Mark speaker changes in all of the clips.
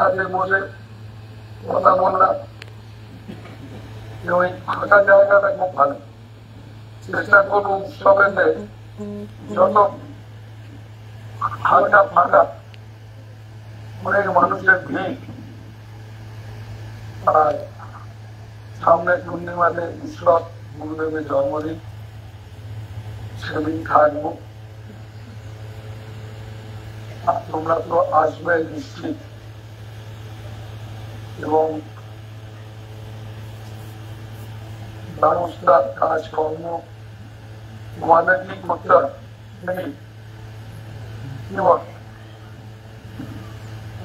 Speaker 1: হাতে বসে কথা বললাম। ওই ফাঁকা জায়গাটা খুব ভালো। চেষ্টা করবো উৎসবেতে যত হালকা ফাঁকা, অনেক মানুষের ভিড়, আর সামনে পূর্ণিমাতে উৎসব, গুরুদেবের জন্মদিন, সেদিন থাকবো। আর তোমরা তো আসবে নিশ্চিত, এবং ব্যবস্থা, কাজকর্ম তোমাদের কি করতে হবে নাকি?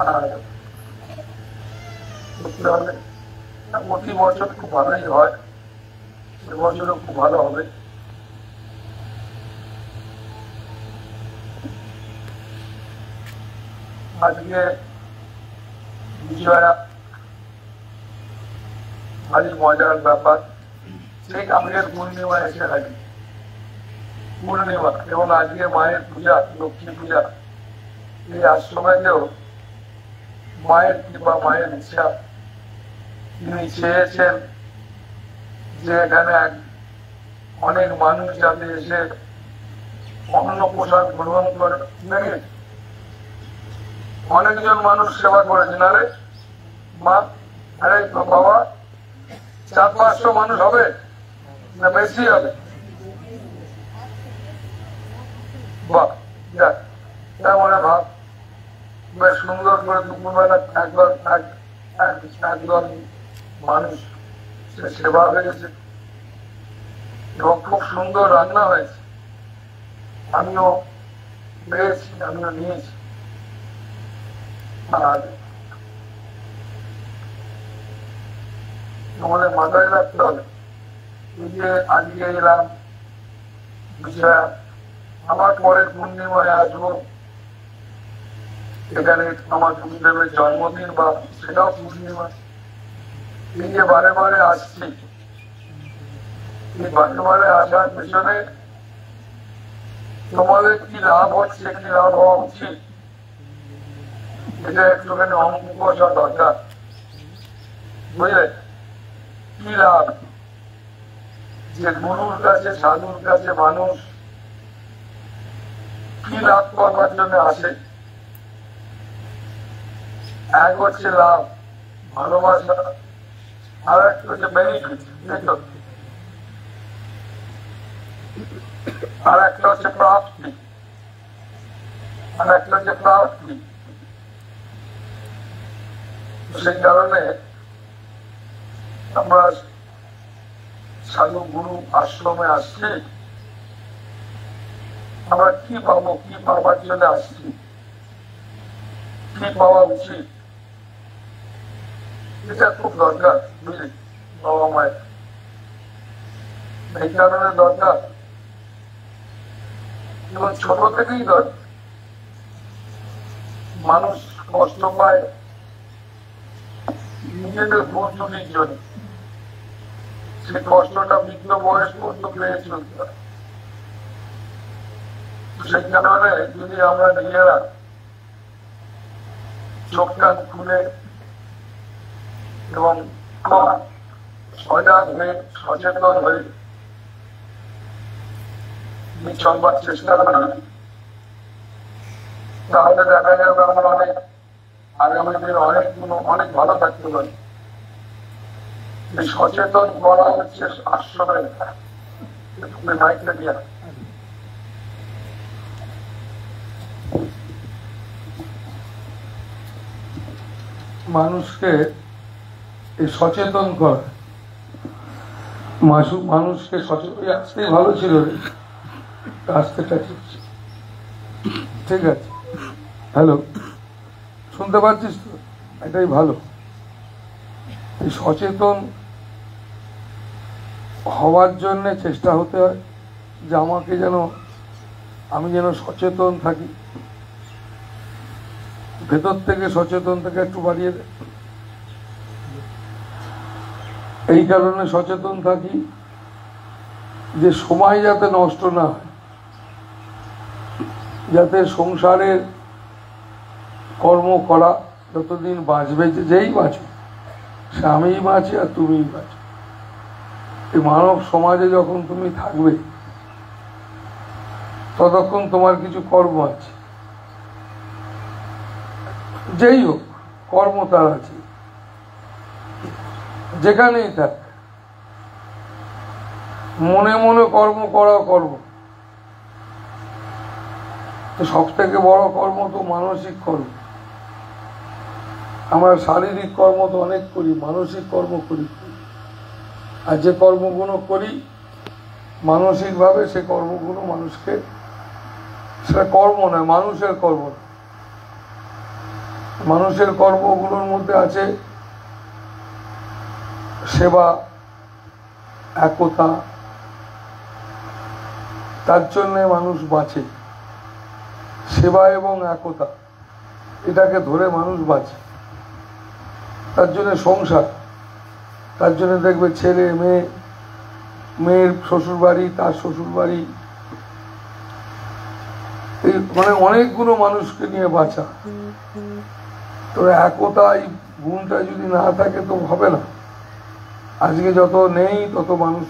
Speaker 1: আর করতে হবে প্রতি বছর খুব ভালোই হয়, এবছরও খুব ভালো হবে। আজকে বিজয়া ভারী মজার ব্যাপার। ঠিক আমাদের পূর্ণিমা এসে থাকে, পূর্ণিমা, এবং আজকে মায়ের পূজা, লক্ষ্মী পূজা। এই আশ্রমেতেও মায়ের কৃপা, মায়ের ইচ্ছা, তিনি চেয়েছেন যে এখানে অনেক মানুষ যাতে এসে অন্ন প্রসাদ গ্রহণ করে। নাকি অনেকজন মানুষ সেবা করেছেন। আরে মা, আরে বাবা, 400-500 মানুষ হবে না বেশি হবে? বাহ, মানে ভাব, বেশ সুন্দর করে দুপুরবেলা একদল মানুষ সেবা হয়েছে, এবং খুব সুন্দর রান্না হয়েছে। আমিও পেয়েছি, আমিও নিয়েছি। আর আমাদের মাথায় রাখতে হবে, এই যে আজকে এলাম বিজয়া, আমার পরের পূর্ণিমায় আসবো, এখানে আমার গুরুদেবের জন্মদিন, বা সেটাও পূর্ণিমা। এই যে বারে বারে আসছি, এই বারে বারে আসার পেছনে তোমাদের কি লাভ হচ্ছে, কি লাভ হওয়া উচিত, এটা একটুখানি অঙ্ক কষা দরকার। বুঝলে কি লাভ? যে গুরুর কাছে, সাধুর কাছে মানুষ কি লাভ করবার জন্য আসে? এক হচ্ছে লাভ, ভালোবাসা, আর একটা হচ্ছে বেনিফিট, আর একটা হচ্ছে প্রাপ্তি, আর একটা হচ্ছে প্রাপ্তি। সেই কারণে আমরা সাধু গুরু আশ্রমে আসছি। আমরা কি পাবো, কি পাবার জন্য আসছি, কি পাওয়া উচিত, এটা খুব দরকার। বুঝলি বাবা মায়ের, এই কারণে দরকার, এবং ছোট থেকেই দরকার। মানুষ কষ্ট পায় নিজেদের ভুল ত্রুটির জন্য, সেই কষ্টটা বৃদ্ধ বয়স পর্যন্ত পেয়ে চলতে হয়। সেই কারণে যদি আমরা নিজেরা চোখ কান খুলে এবং সজাগ হয়ে, সচেতন হয়ে চলবার চেষ্টা করি, তাহলে দেখা যাবে আমরা আগামী দিনে অনেক ভালো থাকতে পারি। সচেতন করা হচ্ছে আশ্রমের মাইকটা দিয়া। মানুষকে সচেতন করা, মানুষকে সচেতন, আসতে ভালো ছিল, আসতেটা ঠিক আছে। হ্যালো, শুনতে পাচ্ছিস তো? এটাই ভালো। সচেতন হওয়ার জন্য চেষ্টা হতে হয় যে আমি যেন সচেতন থাকি, ভেতর থেকে সচেতন থেকে একটু বাড়িয়ে দেয়। এই কারণে সচেতন থাকি যে সময় যাতে নষ্ট না হয়, যাতে সংসারের কর্ম করা যতদিন বাঁচবে, যেই বাঁচো, সে আমিই বাঁচি আর তুমিই বাঁচো, এই মানব সমাজে যখন তুমি থাকবে ততক্ষণ তোমার কিছু কর্ম আছে, যেই হোক কর্ম তার আছে, যেখানেই থাক মনে মনে কর্ম করা কর্ম। তো সব থেকে বড় কর্ম তো মানসিক কর্ম। আমরা শারীরিক কর্ম তো অনেক করি, মানসিক কর্ম করি, আর যে কর্মগুলো করি মানসিকভাবে সে কর্মগুলো মানুষকে, সেটা কর্ম নয়, মানুষের কর্ম। মানুষের কর্মগুলোর মধ্যে আছে সেবা, একতা, তার জন্য মানুষ বাঁচে। সেবা এবং একতা এটাকে ধরে মানুষ বাঁচে, তার জন্য সংসার, তার জন্য দেখবে ছেলে মেয়ে, মেয়ের শ্বশুর বাড়ি, তার শ্বশুর বাড়ি, এই মানে অনেকগুলো মানুষকে নিয়ে বাঁচা। তো একতা, এই গুণটা যদি না থাকে তো হবে না। আজকে যত নেই তত মানুষ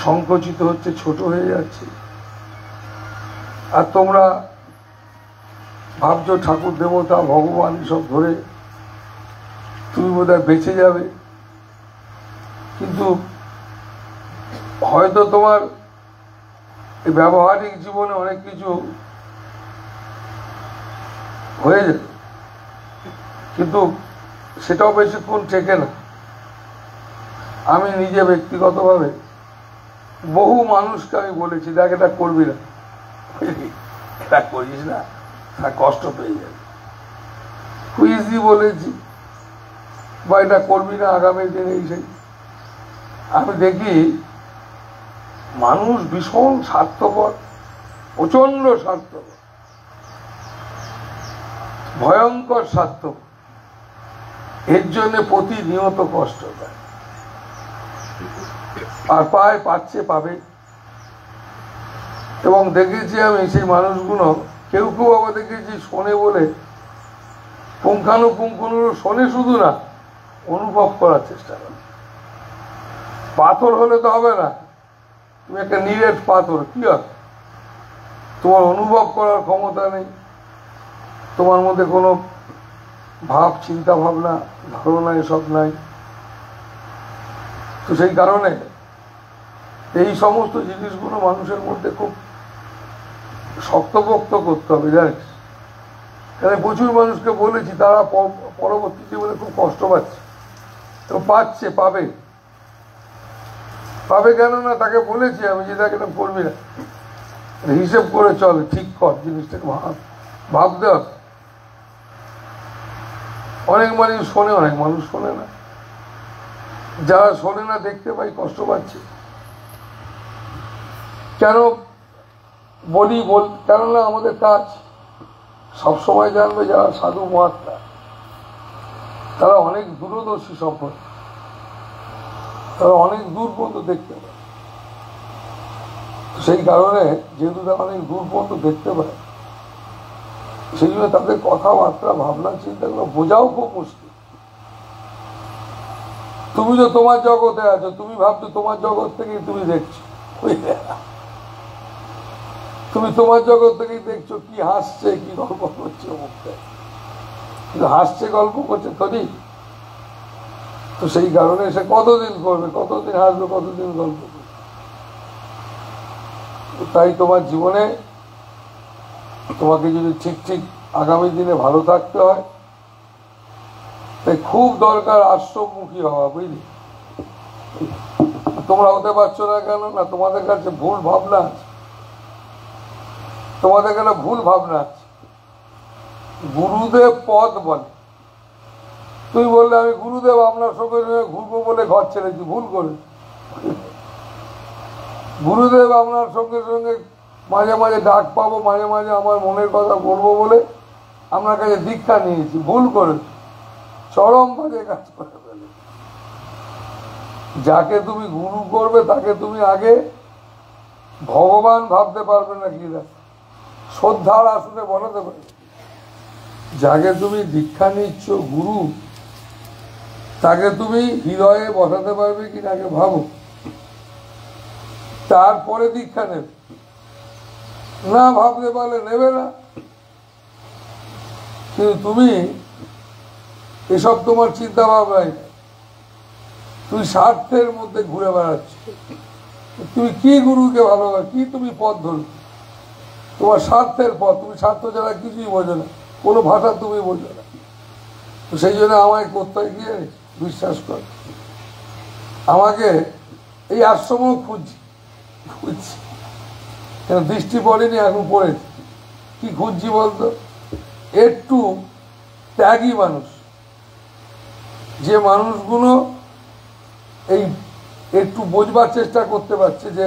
Speaker 1: সংকুচিত হচ্ছে, ছোট হয়ে যাচ্ছে। আর তোমরা ভাবছো ঠাকুর দেবতা ভগবান সব ধরে তুমি বোধহয় বেঁচে যাবে, কিন্তু হয়তো তোমার এই ব্যবহারিক জীবনে অনেক কিছু হয়ে যাবে, কিন্তু সেটাও বেশিক্ষণ টেকে না। আমি নিজে ব্যক্তিগতভাবে বহু মানুষকে আমি বলেছি, দেখ এটা করবি না, এটা করিস না, তা কষ্ট পেয়ে যাবে, কুইজি বলেছি, বা এটা করবি না আগামী দিনে। এই সেই আমি দেখি মানুষ ভীষণ স্বার্থপর, প্রচন্ড স্বার্থপর, ভয়ঙ্কর স্বার্থপর, এর জন্য প্রতিনিয়ত কষ্ট পায়, আর পাচ্ছে, পাবে। এবং দেখেছি আমি সেই মানুষগুলো, কেউ কেউ আবার দেখেছি শোনে বলে পুঙ্খানুপুঙ্খানু শোনে, শুধু না অনুভব করার চেষ্টা করে। পাথর হলে তো হবে না, তুমি একটা নিরেট পাথর, কি হবে? তোমার অনুভব করার ক্ষমতা নেই, তোমার মধ্যে কোনো ভাব, চিন্তা ভাবনা, ধারণা এসব নাই। তো সেই কারণে এই সমস্ত জিনিসগুলো মানুষের মধ্যে খুব শক্তপোক্ত করতে হবে, জানিস? কারণ প্রচুর মানুষকে বলেছি, তারা পরবর্তী জীবনে খুব কষ্ট পাচ্ছে। তো পাচ্ছে, পাবে, পাবে কেন না? তাকে বলেছি আমি যে তাকে করবি না, হিসেব করে চলে, ঠিক কর জিনিসটাকে, ভাবতে হবে। অনেক মানুষ শোনে, অনেক মানুষ শোনে না। যারা শোনে না দেখতে পাই কষ্ট পাচ্ছে। কেন বলি কেননা আমাদের কাজ সবসময় জানবে যারা সাধু মহাত্মা, তারা অনেক দূরদর্শী সম্পদ, তারা অনেক দূর পর্যন্ত দেখতে পায়। সেই কারণে যেহেতু তারা অনেক দূর পর্যন্ত দেখতে পায়, সেই জন্য তাদের কথাবার্তা, ভাবনা, চিন্তাগুলো বোঝাও খুব মুশকিল। তুমি তো তোমার জগতে আছো, তুমি ভাবছো তোমার জগৎ থেকেই তুমি দেখছো, তুমি তোমার জগৎ থেকেই দেখছো কি হাসছে, কি গল্প করছে মুখটা, কিন্তু হাসছে, গল্প করছে তৈরি। তো সেই কারণে সে কতদিন করবে, কতদিন হাসবে, কতদিন গল্প করবে। তাই তোমার জীবনে তোমাকে যদি ঠিক ঠিক আগামী দিনে ভালো থাকতে হয়, তাই খুব দরকার আশ্রমমুখী হওয়া, বুঝলি? তোমরা হতে পারছো না কেন? না তোমাদের কাছে ভুল ভাবনা আছে, তোমাদের কাছে ভুল ভাবনা আছে। গুরুদেব পদ বলে, তুই বললে আমি গুরুদেব আপনার সঙ্গে ঘুরবো বলে ঘর ছেড়েছি, ভুল করে। গুরুদেব আপনার সঙ্গে সঙ্গে মাঝে মাঝে ডাক পাবো, মাঝে মাঝে আমার মনের কথা বলবো বলে আপনার কাছে দীক্ষা নিয়েছি, ভুল করেছি, চরম বাজে কাজ করে ফেলে। যাকে তুমি গুরু করবে তাকে তুমি আগে ভগবান ভাবতে পারবে না, কি শ্রদ্ধার আসনে বসাতে পারবে। যাকে তুমি দীক্ষা নিচ্ছ গুরু, তাকে তুমি হৃদয়ে বসাতে পারবে কি তাকে ভাবো, তারপরে দীক্ষা নেবে। না ভাবতে পারলে নেবে না। কিন্তু তুমি এসব তোমার চিন্তা ভাবনাই, তুমি স্বার্থের মধ্যে ঘুরে বেড়াচ্ছ। তুমি কি গুরুকে ভালোবাসো, কি তুমি পথ ধরো, তোমার স্বার্থের পথ। তুমি স্বার্থ ছাড়া কিছুই বোঝো না, কোনো ভাষা তুমি বোঝো না। তো সেই জন্য আমায় করতে গিয়ে বিশ্বাস কর, আমাকে এই আশ্রমও খুঁজছি কেন, দৃষ্টি পড়েনি, এখন পড়েছি। কি খুঁজছি বলতো, একটু ত্যাগী মানুষ, যে মানুষগুলো এই একটু বোঝবার চেষ্টা করতে পারছে যে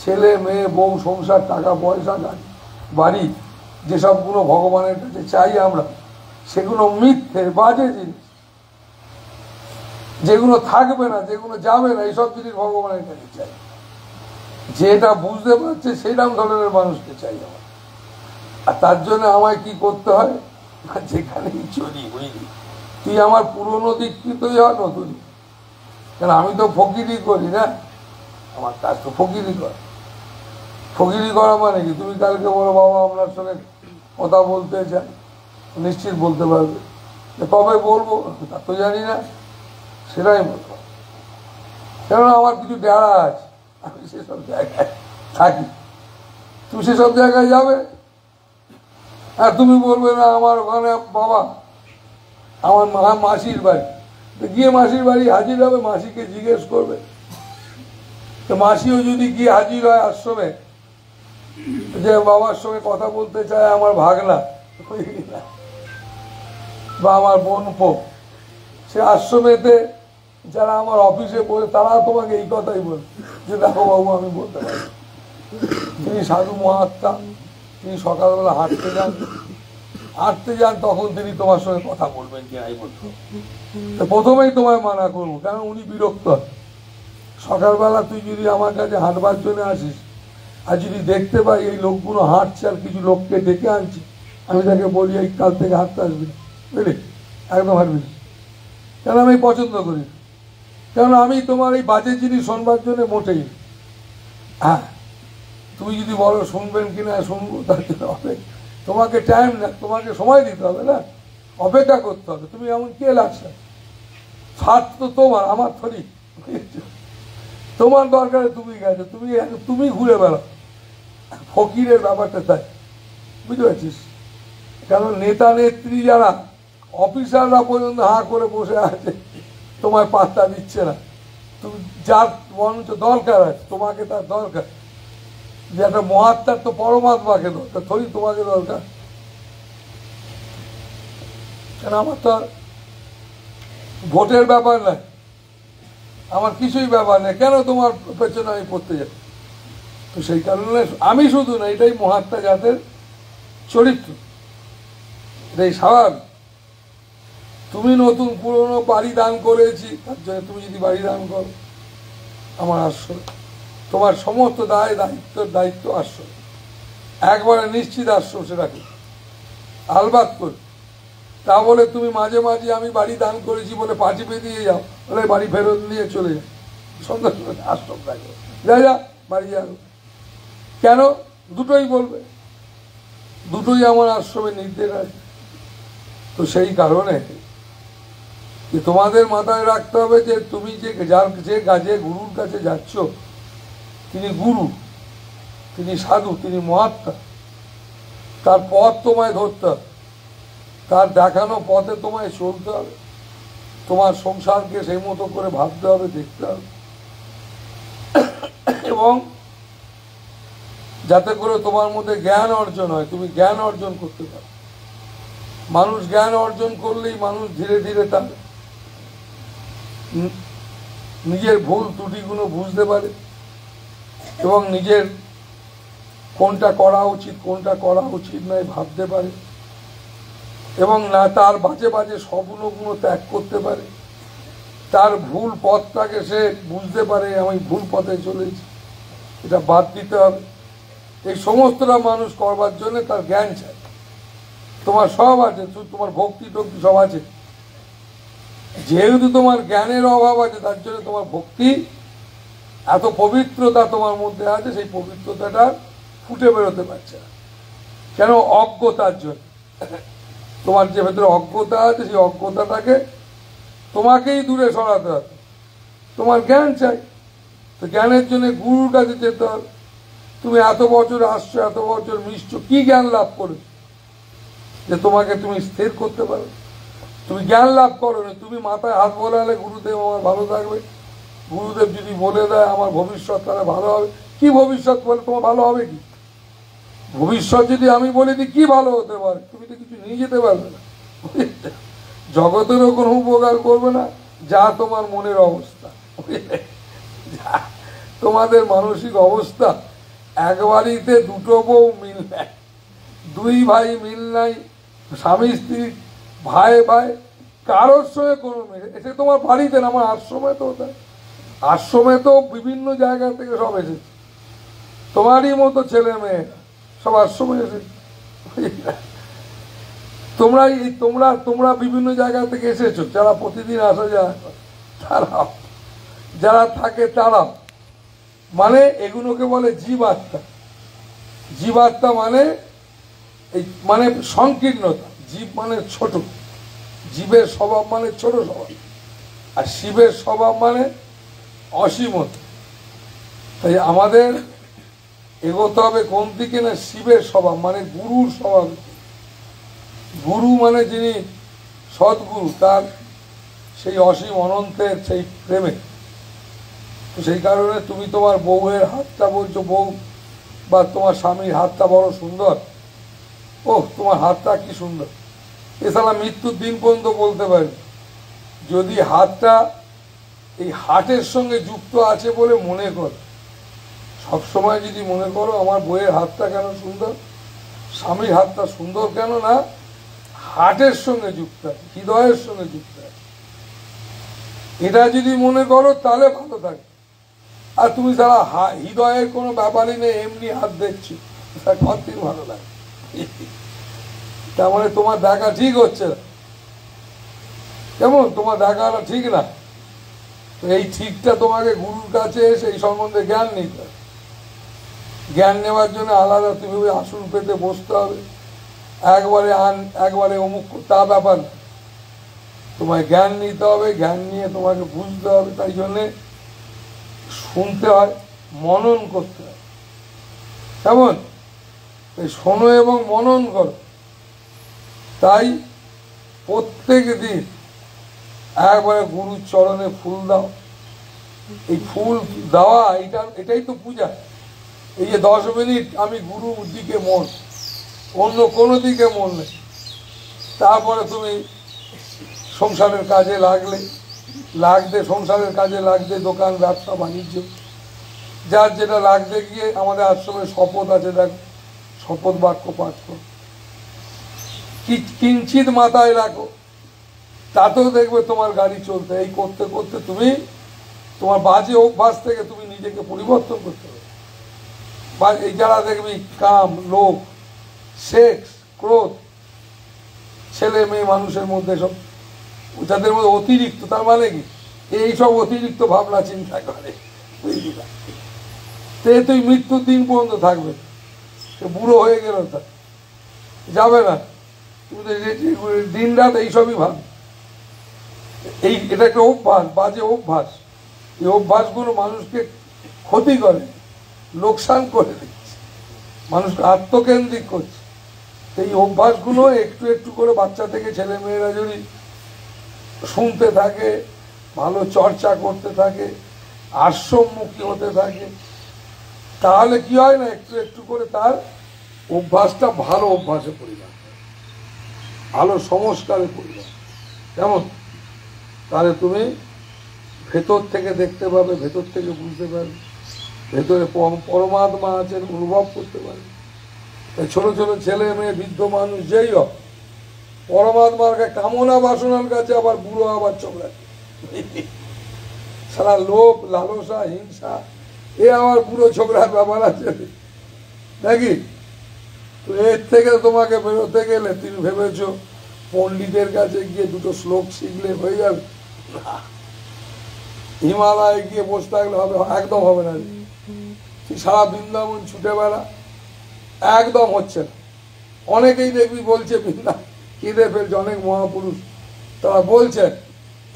Speaker 1: ছেলে মেয়ে বউ সংসার টাকা পয়সা গাড়ি বাড়ি যেসবগুলো ভগবানের কাছে চাই আমরা, সেগুলো মিথ্যে বাজে জিনিস, যেগুলো থাকবে না, যেগুলো যাবে না, এইসব জিনিস ভগবানের কাছে চাই। যেটা বুঝতে পারছে সেইরকম ধরনের মানুষকে চাই আমার। আর তার জন্য আমায় কি করতে হয়, যেখানেই চলি বুঝলি, তুই আমার পুরনো দীক্ষিতই হয় নতুন, কেন আমি তো ফকিরি করি না, আমার কাজ তো ফকিরি করা। ফকিরি করা মানে কি, তুমি কালকে বলো বাবা আপনার সঙ্গে কথা বলতে চাই, নিশ্চিত বলতে পারবে, কবে বলবো তা তো জানি না, সেটাই বলবো। কেননা আমার কিছু ডেরা আছে, আমি সেসব জায়গায় থাকি, তুমি সেসব জায়গায় যাবে আর তুমি বলবে না আমার ওখানে বাবা আমার মাসির বাড়ি, গিয়ে মাসির বাড়ি হাজির হবে, মাসিকে জিজ্ঞেস করবে। তো মাসিও যদি গিয়ে হাজির হয় আশ্রমে, যে বাবার সঙ্গে কথা বলতে চায় আমার ভাগনা বা আমার বোনপো, সে আশ্রমেতে যারা আমার অফিসে বলে তারা তোমাকে এই কথাই বলে যে দেখো বাবু আমি বলতে পারি, তিনি সাধু মহাত্মা, তিনি সকালবেলা হাঁটতে যান তখন তিনি তোমার সঙ্গে কথা বলবেন কি নাই বলতো। প্রথমেই তোমায় মানা করবো, কারণ উনি বিরক্ত হয়। সকালবেলা তুই যদি আমার কাছে হাঁটবার জন্য আসিস আর যদি দেখতে পাই এই লোকগুলো হাঁটছে আর কিছু লোককে ডেকে আনছি, আমি তাকে বলি এই কাল থেকে হাঁটতে আসবি না, বুঝলি, একদম হাঁটবি না, কেন আমি পছন্দ করি, কেন আমি তোমার এই বাজে জিনিস শোনবার জন্য মোটেই। হ্যাঁ তুমি যদি বলো শুনবেন কিনা, শুনবো, তার জন্য হবে তোমাকে টাইম না, তোমাকে সময় দিতে হবে না, অপেক্ষা করতে হবে। তুমি এমন কে লাগছে, স্বার্থ তো তোমার, আমার থরি, তোমার দরকারে তুমি গেছো, তুমি ঘুরে বেড়াও, ফকিরের ব্যাপারটা তাই, বুঝতে পারছিস। কারণ নেতা নেত্রী যারা অফিসাররা পর্যন্ত হাঁ করে বসে আছে, তোমায় পাত্তা দিচ্ছে না। তুমি যার বরঞ্চ দরকার আছে, তোমাকে তার দরকার, যে একটা মহাত্মার তো পরমাত্মাকে দরকার, থরি তোমাকে দরকার। কেন আমার তো ভোটের ব্যাপার নাই, আমার কিছুই ব্যাপার নেই, কেন তোমার পেছনে আমি পড়তে যাই। তো সেই কারণে আমি শুধু না, এটাই মহাত্মা জাতের চরিত্র, এটাই স্বাভাবিক। তুমি নতুন পুরনো বাড়ি দান করেছি, তার জন্য তুমি যদি বাড়ি দান করো আমার আশ্রয়, তোমার সমস্ত দায়িত্ব আশ্রয়, একবারে নিশ্চিত আশ্রয় সেটাকে আলবাত করে। তা বলে তুমি মাঝে মাঝে আমি বাড়ি দান করেছি বলে পার্টি পেয়ে যাও, বলে বাড়ি ফেরত নিয়ে চলে যাও, সন্ধ্যা আশ্রম থাকবে, যা বাড়ি যাবো কেন, দুটোই বলবে, দুটোই আমার আশ্রমের নির্দেশ আছে। তো সেই কারণে তোমাদের মাথায় রাখতে হবে যে তুমি যে গুরুর কাছে যাচ্ছ, তিনি গুরু, তিনি সাধু, তিনি মহাত্মা, তার পথ তোমায় ধরতে হবে, তার দেখানো পথে তোমায় চলতে হবে, তোমার সংসারকে সেই মতো করে ভাবতে হবে, দেখতে হবে, এবং যাতে করে তোমার মধ্যে জ্ঞান অর্জন হয়, তুমি জ্ঞান অর্জন করতে পারো। মানুষ জ্ঞান অর্জন করলেই মানুষ ধীরে ধীরে তার নিজের ভুল ত্রুটিগুলো বুঝতে পারে এবং নিজের কোনটা করা উচিত কোনটা করা উচিত নয় ভাবতে পারে, এবং না তার বাজে বাজে স্বপ্নগুলো ত্যাগ করতে পারে, তার ভুল পথটাকে সে বুঝতে পারে, আমি ভুল পথে চলেছি, এটা বাদ দিতে হবে। এই সমস্তটা মানুষ করবার জন্য তার জ্ঞান চাই, তোমার সব আছে, তোমার ভক্তি টক্তি সব আছে। যেহেতু তোমার জ্ঞানের অভাব আছে, তার জন্য তোমার ভক্তি এত পবিত্রতা তোমার মধ্যে আছে, সেই পবিত্রতাটা ফুটে বেরোতে পারছে না। কেন? অজ্ঞতার জন্য। তোমার যে ভেতরে অজ্ঞতা আছে, সেই অজ্ঞতাটাকে তোমাকেই দূরে সরাতে হবে। তোমার জ্ঞান চাই, তো জ্ঞানের জন্য গুরুর কাছে যেতে হবে। তুমি এত বছর আসছো, এত বছর মিশছো, কি জ্ঞান লাভ করে যে তোমাকে তুমি স্থির করতে পারো? তুমি জ্ঞান লাভ করো না, তুমি মাথায় হাত বোলালে গুরুদেব আমার ভালো থাকবে, গুরুদেব যদি বলে দেয় আমার ভবিষ্যৎ তাহলে ভালো হবে। কি ভবিষ্যৎ বলে তোমার ভালো হবে? কি ভবিষ্যৎ যদি আমি বলে দিই কি ভালো হতে পারে? তুমি তো কিছু নিয়ে যেতে পারবে না, জগতেরও কোনো উপকার করবে না। যা তোমার মনের অবস্থা, তোমাদের মানসিক অবস্থা, এক বাড়িতে দুটো বউ মিল নাই, দুই ভাই মিল নাই, স্বামী স্ত্রী, ভাই ভাই, কারোর সঙ্গে কোনো মিল। এটা তোমার বাড়িতে না, আমার আশ্রমে তো ওটা, আশ্রমে তো বিভিন্ন জায়গা থেকে সব এসেছে, তোমারই মতো ছেলে মেয়ে সব আশ্রমে এসেছে। তোমরা বিভিন্ন জায়গা থেকে এসেছো, যারা প্রতিদিন আসা যায় তারাও, যারা থাকে তারাও। মানে এগুলোকে বলে জীবাত্মা। জীবাত্মা মানে এই মানে সংকীর্ণতা। জীব মানে ছোট, জীবের স্বভাব মানে ছোট স্বভাব, আর শিবের স্বভাব মানে অসীমত। তাই আমাদের এগোতে হবে কোন দিকে না? শিবের স্বভাব মানে গুরুর স্বভাব। গুরু মানে যিনি সদ্গুরু, তার সেই অসীম অনন্তের সেই প্রেমে। তো সেই কারণে তুমি তোমার বউয়ের হাতটা বলছো, বউ বা তোমার স্বামীর হাতটা বড় সুন্দর, ওহ তোমার হাতটা কি সুন্দর, এছাড়া মৃত্যুর দিন পর্যন্ত বলতে পারি। যদি হাতটা এই হাটের সঙ্গে যুক্ত আছে বলে মনে করো, সবসময় যদি মনে করো আমার বইয়ের হাতটা কেন সুন্দর, স্বামীর হাতটা সুন্দর কেন, না হাটের সঙ্গে যুক্ত আছে, হৃদয়ের সঙ্গে যুক্ত আছে, এটা যদি মনে করো তাহলে ভালো থাকে। আর তুমি যারা হৃদয়ের কোনো ব্যাপারই নেই, এমনি হাত দেখছো, কতদিন ভালো লাগে? তার মানে তোমার দেখা ঠিক হচ্ছে না, কেমন তোমার দেখাটা ঠিক না। এই ঠিকটা তোমাকে গুরুর কাছে এসে এই সম্বন্ধে জ্ঞান নিতে হবে। জ্ঞান নেওয়ার জন্য আলাদা তুমি আসন পেতে বসতে হবে, একবারে অমুক তা ব্যাপার না। তোমায় জ্ঞান নিতে হবে, জ্ঞান নিয়ে তোমাকে বুঝতে হবে। তাই জন্যে শুনতে হয়, মনন করতে হয়। কেমন? শোনো এবং মনন করো। তাই প্রত্যেক দিন একবারে গুরুর চরণে ফুল দাও। এই ফুল দেওয়া এটাই তো পূজা। এই যে 10 মিনিট আমি গুরুর দিকে মন, অন্য কোনো দিকে মন নেই। তারপরে তুমি সংসারের কাজে লাগতে সংসারের কাজে লাগতে, দোকান ব্যবসা বাণিজ্য যার যেটা লাগতে গিয়ে আমাদের আশ্রমে শপথ আছে, দেখ শপথ বাক্য পাঠ করো, কিঞ্চিত মাথায় রাখো, তাতেও দেখবে তোমার গাড়ি চলতে। এই করতে করতে তুমি তোমার বাজে অভ্যাস থেকে তুমি নিজেকে পরিবর্তন করতে হবে। এই যারা দেখবি কাম, লোভ, সেক্স, ক্রোধ, ছেলে মেয়ে মানুষের মধ্যে সব যাদের মধ্যে অতিরিক্ত, তার মানে কি এই সব অতিরিক্ত ভাবনা চিন্তা করে, বুঝলি না? তুই মৃত্যুর দিন পর্যন্ত থাকবে, বুড়ো হয়ে গেল তা যাবে না। তুমি দিন রাত এইসবই ভাব। এটা একটা অভ্যাস, বাজে অভ্যাস। এই অভ্যাসগুলো মানুষকে ক্ষতি করে, লোকসান করে দিচ্ছে, মানুষকে আত্মকেন্দ্রিক করছে। এই অভ্যাসগুলো একটু একটু করে বাচ্চা থেকে ছেলে মেয়েরা যদি শুনতে থাকে, ভালো চর্চা করতে থাকে, আশ্রমমুখী হতে থাকে, তাহলে কি হয় না, একটু একটু করে তার অভ্যাসটা ভালো অভ্যাসে পরিণত, ভালো সংস্কারে পরিণত। কেমন? তাহলে তুমি ভেতর থেকে দেখতে পাবে, ভেতর থেকে বুঝতে পারবে, ভেতরে পরমাত্মা আছেন অনুভব করতে পারবে। তাই ছোট ছোট ছেলে মেয়ে, বৃদ্ধ মানুষ যেই হোক, পরমাত্মার কামনা বাসনার কাছে আবার বুড়ো আবার চোখরা, সারা লোভ, লালসা, হিংসা, এ আবার বুড়ো ছোকরার ব্যাপার আছে নাকি? তো এর থেকে তোমাকে বেরোতে গেলে তুমি ভেবেছো পণ্ডিতের কাছে গিয়ে দুটো শ্লোক শিখলে হয়ে যাবে? হিমালয়ে গিয়ে বসে থাকলে হবে? একদম হবে না। তুই সারা বৃন্দাবন ছুটে বেড়া, একদম হচ্ছে না। অনেকেই দেখবি বলছে বৃন্দা কেঁদে ফেলছে, অনেক মহাপুরুষ তারা বলছে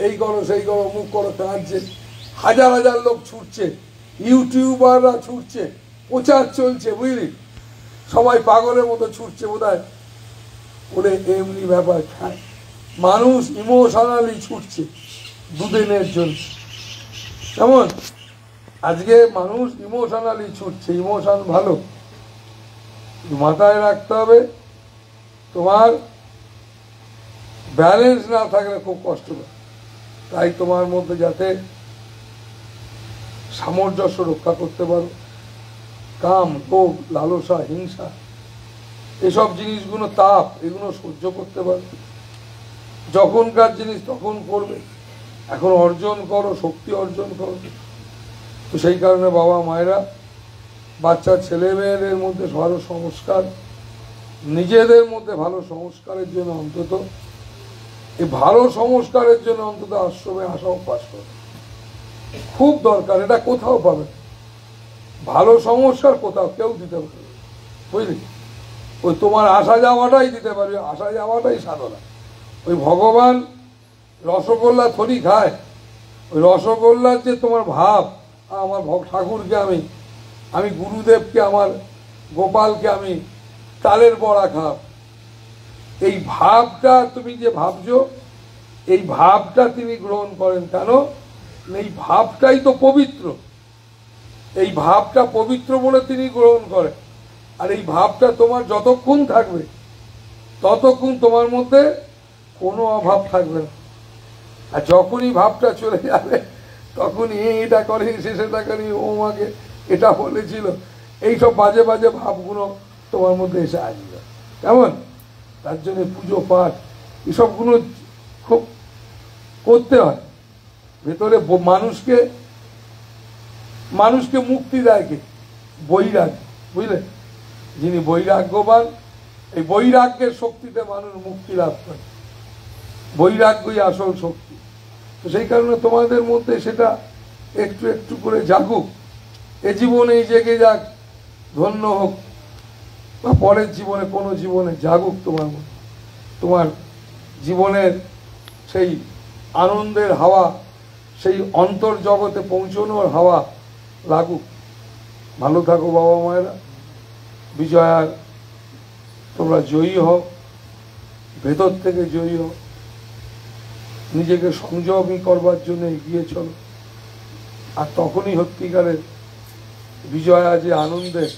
Speaker 1: এই করো সেই করো মুখ করো, কাঁদছে। হাজার হাজার লোক ছুটছে, ইউটিউবাররা ছুটছে, প্রচার চলছে, বুঝলি? সবাই পাগলের মতো ছুটছে বোধহয় ওরে এমনি ব্যাপার খায়। মানুষ ইমোশনালি ছুটছে দুদিনের জন্য। কেমন? আজকে মানুষ ইমোশনালি ছুটছে। ইমোশন ভালো, মাথায় রাখতে হবে তোমার ব্যালেন্স না থাকলে খুব কষ্ট হয়। তাই তোমার মধ্যে যাতে সামঞ্জস্য রক্ষা করতে পারো, কাম, লোভ, লালসা, হিংসা, এসব জিনিসগুলো তাপ, এগুলো সহ্য করতে পারো। যখনকার জিনিস তখন করবে, এখন অর্জন করো, শক্তি অর্জন করো। তো সেই কারণে বাবা মায়েরা বাচ্চা ছেলে মেয়েদের মধ্যে ভালো সংস্কার, নিজেদের মধ্যে ভালো সংস্কারের জন্য অন্তত এই ভালো সংস্কারের জন্য অন্তত আশ্রমে আসা অভ্যাস করে খুব দরকার। এটা কোথাও পাবে ভালো সংস্কার, কোথাও কেউ দিতে পারবে, বুঝলি? ওই তোমার আসা যাওয়াটাই দিতে পারবে, আসা যাওয়াটাই সাধনা। ওই ভগবান রসগোল্লা থরি খায়, ওই রসগোল্লার যে তোমার ভাব, আমার ঠাকুরকে আমি গুরুদেবকে, আমার গোপালকে আমি তালের বড়া খাব, এই ভাবটা তুমি যে ভাবছো, এই ভাবটা তিনি গ্রহণ করেন। কেন? এই ভাবটাই তো পবিত্র, এই ভাবটা পবিত্র বলে তিনি গ্রহণ করেন। আর এই ভাবটা তোমার যতক্ষণ থাকবে ততক্ষণ তোমার মধ্যে কোনো অভাব থাকবে না। আর যখনই ভাবটা চলে যাবে তখন এটা করে, সেটা করে, ও আমাকে এটা বলেছিল, এইসব বাজে বাজে ভাবগুলো তোমার মধ্যে এসে আসবে। কেমন? তার জন্য পুজো পাঠ এসবগুলো খুব করতে হয়। ভেতরে মানুষকে মুক্তি দেয় কে? বৈরাগ্য, বুঝলে? যিনি বৈরাগ্যবান, এই বৈরাগ্যের শক্তিতে মানুষ মুক্তি লাভ করে। বৈরাগ্যই আসল শক্তি। তো সেই কারণে তোমাদের মধ্যে সেটা একটু একটু করে জাগুক। এ জীবনেই জেগে যাক, ধন্য হোক, বা পরের জীবনে কোনো জীবনে জাগুক তোমার মধ্যে, তোমার জীবনের সেই আনন্দের হাওয়া, সেই অন্তর্জগতে পৌঁছানোর হাওয়া লাগুক। ভালো থাকো বাবা মায়েরা। বিজয়ার তোমরা জয়ী হও, ভেতর থেকে জয়ী হও, নিজেকে সংযমী করবার জন্য এগিয়ে চলো। আর তখনই সত্যিকারের বিজয়া যে আনন্দের,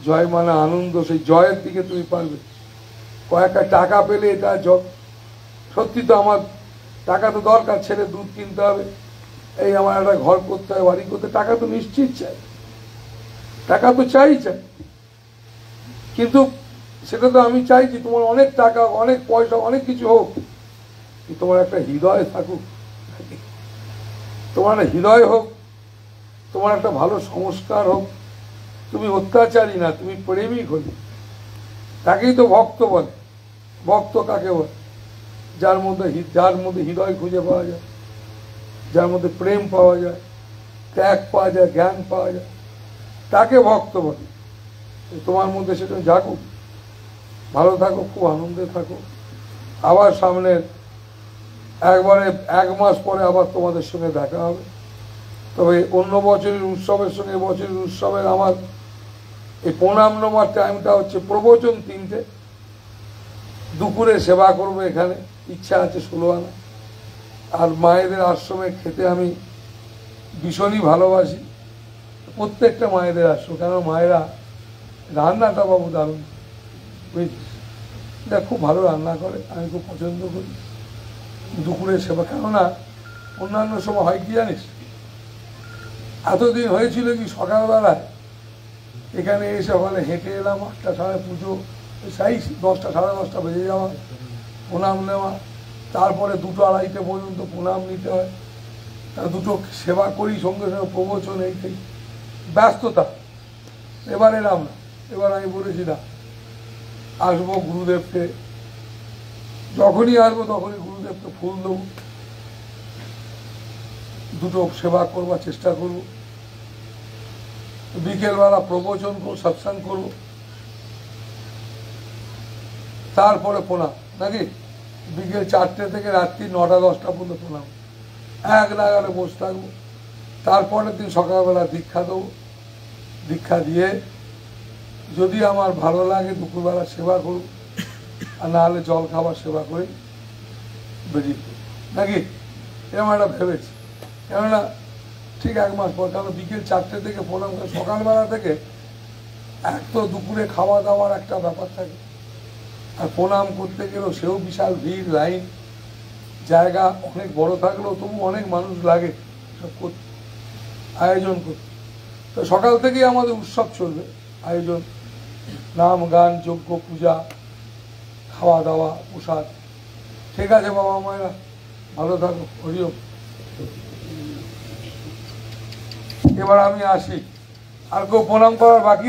Speaker 1: জয় মানে আনন্দ, সেই জয়ের দিকে তুমি পারবে। কয়েকটা টাকা পেলে এটা সত্যি তো আমার টাকা তো দরকার, ছেলে দুধ কিনতে হবে, এই আমার একটা ঘর করতে হবে, বাড়ি করতে, টাকা তো নিশ্চিত চাই, টাকা তো চাই। কিন্তু সেটা তো আমি চাইছি তোমার অনেক টাকা, অনেক পয়সা, অনেক কিছু হোক, তোমার একটা হৃদয় থাকুক, তোমার একটা হৃদয় হোক, তোমার একটা ভালো সংস্কার হোক। তুমি অত্যাচারী না, তুমি প্রেমিক হলে, তাকেই তো ভক্ত বলে। ভক্ত কাকে বলে? যার মধ্যে হৃদয় খুঁজে পাওয়া যায়, যার মধ্যে প্রেম পাওয়া যায়, ত্যাগ পাওয়া যায়, জ্ঞান পাওয়া যায়, তাকে ভক্ত বলে। তোমার মধ্যে সেটা জাগুক। ভালো থাকো, খুব আনন্দে থাকো। আবার সামনে একবারে 1 মাস পরে আবার তোমাদের সঙ্গে দেখা হবে। তবে অন্য বছরের উৎসবের সঙ্গে বছরের উৎসবের আমার এই প্রণাম নেওয়ার টাইমটা হচ্ছে প্রবচন 3টে, দুপুরে সেবা করবো এখানে, ইচ্ছা আছে 16 আনা। আর মায়েদের আশ্রমে খেতে আমি ভীষণই ভালোবাসি, প্রত্যেকটা মায়েদের আশ্রম, কেন মায়েরা রান্নাটা বাবু দারুণ, বুঝলি? এটা খুব ভালো রান্না করে, আমি খুব পছন্দ করি। দুপুরে সেবা, কেননা অন্যান্য সময় হয় কি জানিস, এতদিন হয়েছিল কি সকালবেলায় এখানে এসে ওখানে হেঁটে এলাম, 8টা সময় পুজো, সেই 10টা সাড়ে 10টা বেজে যাওয়া, প্রণাম নেওয়া, তারপরে 2টো আড়াইটে পর্যন্ত প্রণাম নিতে হয়, তা 2টো সেবা করি, সঙ্গে সঙ্গে প্রবচন, এইটাই ব্যস্ততা। এবার এলাম না, এবার আমি বলেছি না, আসবো গুরুদেবকে, যখনই আসবো তখনই গুরুদেবকে ফুল দেবো, দুটো সেবা করবার চেষ্টা করব, বিকেলবেলা প্রবচন করবো, সৎসঙ্গ করবো, তারপরে প্রণাম, নাকি বিকেল 4টে থেকে রাত্রি 9টা-10টা পর্যন্ত প্রণাম, এক নাগালে বসে থাকবো। তারপরের দিন সকালবেলা দীক্ষা দেবো, দীক্ষা দিয়ে যদি আমার ভালো লাগে দুপুরবেলা সেবা করব, আর না হলে জল খাবার সেবা করে বেরিয়ে পড়ব, নাকি এরকম একটা ভেবেছি। কেননা ঠিক 1 মাস পর, কারণ বিকেল 4টে থেকে প্রণাম করে সকালবেলা থেকে এক তো দুপুরে খাওয়া দাওয়ার একটা ব্যাপার থাকে, আর প্রণাম করতে গেলেও সেও বিশাল ভিড়, লাইন, জায়গা অনেক বড় থাকলেও তবু অনেক মানুষ লাগে সব করতে, আয়োজন করতে। তো সকাল থেকেই আমাদের উৎসব চলবে, আয়োজন, নাম গান, যজ্ঞ, পূজা, খাওয়া দাওয়া, প্রসাদ। ঠিক আছে বাবা মায়েরা, ভালো থাকো, হরিও। এবার আমি আসি, আর কেউ প্রণাম করার বাকি